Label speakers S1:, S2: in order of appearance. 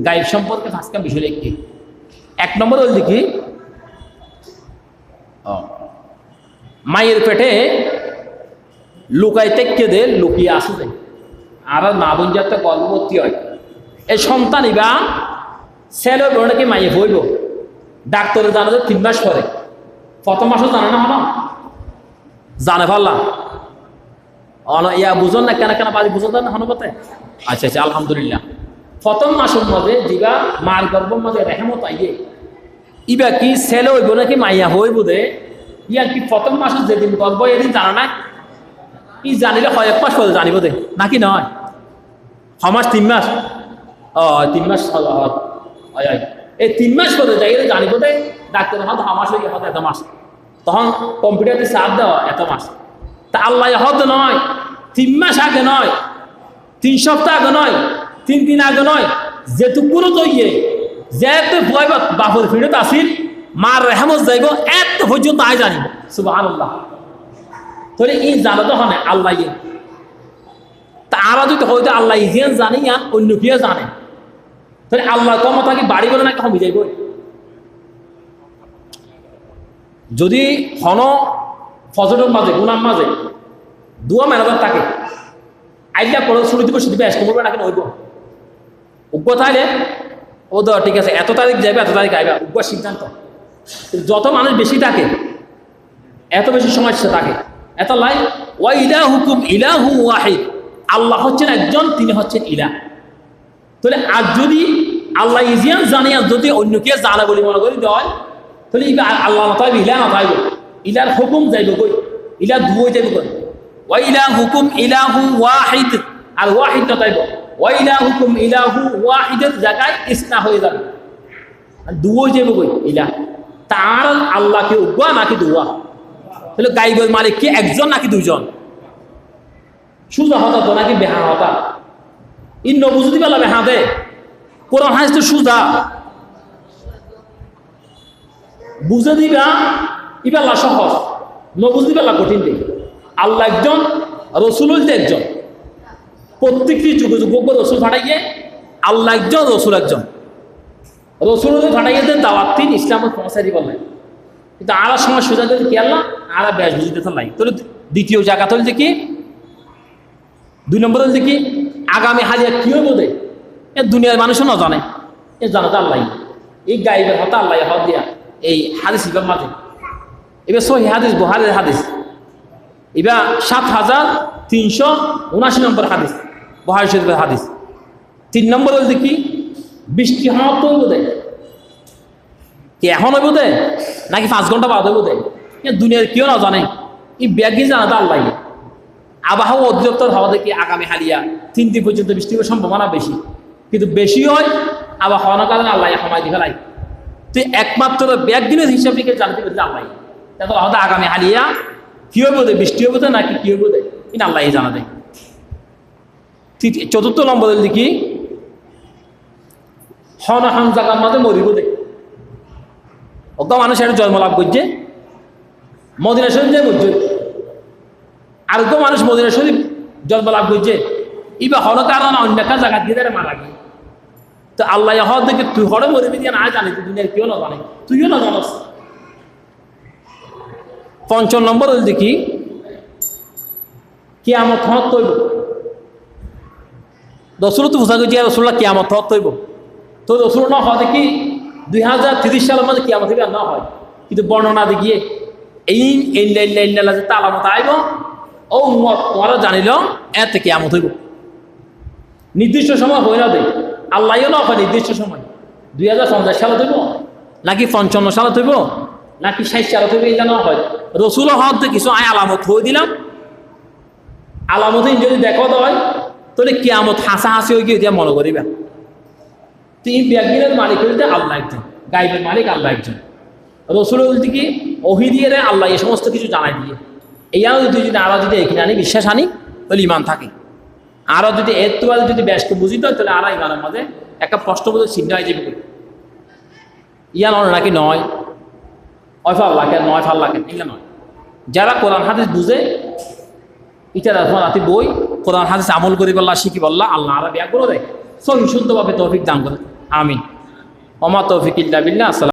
S1: গায়েব সম্পর্কে ফাঁসকা বিষয় একটি। এক নম্বর হল দেখি মায়ের পেটে লুকাই তেকে দে লুকিয়ে আসে দেয় আর মা বোন যাতে গর্ভবতী হয় এই সন্তান ইবা ছেলে বড় নাকি মাইয়ে হইব ডাক্তারে জানা যে 3 মাস পরে প্রথম মাসও জানে না হলো জানে পারলাম ইয়া বুঝুন না কেন কেন বাড়ি বুঝো না হনবতে আচ্ছা আচ্ছা আলহামদুলিল্লাহ প্রথম মাসের মধ্যে দিবা মার গর্ভের মধ্যে রেহেমত আইয়ে ইবা কি ছেলে হইব নাকি মাইয়া হইব দে ইয়া কি প্রথম মাসে যেদিন গর্ভ এদিন জানা না ই জানিলে হয় 1 মাস পরে জানিব দে নাকি নয় 6 মাস 3 মাস 3 মাস এই 3 মাস পরে যাই জানিব দে ডাক্তার হয়তো 6 মাস হয়ে হয়তো 1 মাস তখন কম্পিউটারে চাপ দেওয়া 1 মাস তা আল্লাহ হয়তো নয় 3 মাস আগে নয় 3 সপ্তাহ আগে নয় 3 দিন আগে নয় যেটুকুনো তৈয়ে যেহেতু ভয় বাপর ফিরত আসিল মার রেহমত যাইব এত পর্যন্ত আয় জানিব সুবহানাল্লাহ তাহলে এই জানা তো হয় আল্লাহ তা আরা যদি হয়তো আল্লাহ ইজিয়ান জানি আর অন্য কেউ জানে তাহলে আল্লাহ ক্ষমতা কি বাড়ি বলে নাকি কমে যাইব যদি হন ফজরের মাঝে গুনার মাঝে দুয়া মেনাদার থাকে আইলা পড়ে শুরু দিব শুধু ব্যাস করবে না কেন হইব উগ্র তাইলে ও তো ঠিক আছে এত তারিখ যাবে এত তারিখ আইবা উগ্র সিদ্ধান্ত যত মানুষ বেশি থাকে এত বেশি সমস্যা থাকে এত লাই ওয়া ইলাহুকুম ইলাহু ওয়াহিদ আল্লাহ হচ্ছেন একজন তিনি হচ্ছেন ইলাহ তাহলে আর যদি আল্লাহ ইজিয়ান জানে আর যদি অন্য কে জানা বলে মনে করি দেওয়া তাহলে আল্লাহ না তাইবে ইলাহ না তাইবে ইলার হুকুম যাইব কই ইলা দুই যাইব কই ওয়া ইলাহুকুম ইলাহু ওয়াহিদ আর ওয়াহিদ না তাইব ওয়া ইলাহুকুম ইলাহু ওয়াহিদের জায়গায় ইসনা হয়ে যাবে আর দুই যাইব কই ইলাহ তার আল্লাহকে উগ্রা নাকি দুয়া তাহলে গাইবের মালিক কি একজন নাকি দুইজন সুজা হতা তো নাকি বেহা হতা ই নবুজুদি বেলা বেহা দে কোরআন হাদিস তো সুজা বুঝে দিবা ইবেলা সহজ নবুঝ বেলা কঠিন দিই আল্লাহ একজন রসুল হইতে একজন প্রত্যেকটি যুগ যুগ রসুল ফাটাইয়ে আল্লাহ একজন রসুল একজন রসুল ফাটাইয়ে দেন দাওয়াত তিন ইসলামের পৌঁছাই বললেন কিন্তু আর সময় সোজা দিতে কি আল্লাহ আর ব্যাস বুঝিতে নাই তাহলে দ্বিতীয় জায়গা তো কি 2 নম্বর হল কি আগামী হাজিয়া কি হইব দে এ দুনিয়ার মানুষও না জানে এ জানা তো আল্লাহ এই গাইবের হতা আল্লাহ হত দিয়া এই হাদিস ইবার মাঝে এবার সহি হাদিস বুখারীর হাদিস এবার 7379 নম্বর হাদিস বুখারী শরীফের হাদিস 3 নম্বর হল কি বৃষ্টি হওয়া তো বোধ কি এখন হইব দে নাকি 5 ঘন্টা বাদ হইব দে এ দুনিয়ার কেউ না জানে এই ব্যাগই জানা তো আল্লাহ আবহাওয়া অধিদপ্তর হওয়া দেখি আগামী হালিয়া 3 দিন পর্যন্ত বৃষ্টি হওয়ার সম্ভাবনা বেশি কিন্তু বেশি হয় আবহাওয়ার কারণে আল্লাহ সময় দিয়ে ফেলাই তুই একমাত্র ব্যাগ দিনের হিসাব লিখে জানতে পারছি আল্লাহ তারপর হয়তো আগামী হালিয়া কি হইব দে বৃষ্টি হইব দে নাকি কি হইব দে কিন্তু আল্লাহ জানা দেয় 4th নম্বর দেখি হন হন জায়গার মাঝে মরিব দে অজ্ঞ মানুষ একটা জন্ম লাভ করছে মদিনা শরীফ যে মসজিদ আর তো মানুষ মদিনা শরীফ জন্ম লাভ করছে ইবা হল কারণ অন্য একটা জায়গা দিয়ে তারা মারা গিয়ে তো আল্লাহ হওয়ার দেখে তুই হরে মরিবি দিয়ে না জানি তুই দুনিয়ার কেউ না জানে তুইও না জানাস 5 নম্বর হল দেখি কিয়ামত হত তৈব রসুল তো বোঝা গেছে রসুল্লাহ কিয়ামত হত তৈব তো রসুল না হয় দেখি 2030 সালের মধ্যে কিয়ামত হবে না হয় কিন্তু বর্ণনা দেখিয়ে এই যে তালামত আইব ও তোমারা জানিল এতে কিয়ামত হইব নির্দিষ্ট সময় হয়ে না দে আল্লাহও না হয় নির্দিষ্ট সময় 2050 সালে হইব নাকি 55 সালে হইব নাকি 60 সালে হইব এটা না হয় রসুল হতে কিছু আলামত হয়ে দিলাম আলামত যদি দেখো হয় তাহলে কিয়ামত হাসাহাসি হয়ে গিয়ে মনে করিবা তিন ব্যাগিনের মালিক হইতে আল্লাহ একজন গাইবের মালিক আল্লাহ একজন রসুল বলতে কি ওহি দিয়ে দেয় আল্লাহ এই সমস্ত কিছু জানাই দিয়ে এই যদি আরো যদি এখানে আনি বিশ্বাস আনি তাহলে ইমান থাকে আরো যদি এর তোমাদের যদি ব্যস্ত বুঝিত হয় তাহলে আরো ইমানের মধ্যে একটা প্রশ্নবোধক চিন্তা হয়ে যাবে ইয়া নয় নাকি নয় অফার লাগে নয় ফাল লাগে এগুলো নয় যারা কোরআন হাদিস বুঝে এটা রাতি বই কোরআন হাদিস আমল করি বললা শিখি বললা আল্লাহ আরো ব্যাগ করে দেয় সহি শুদ্ধভাবে তৌফিক দান করে আমিন। ওমা তৌফিক ইল্লা বিল্লাহ। আসসালাম।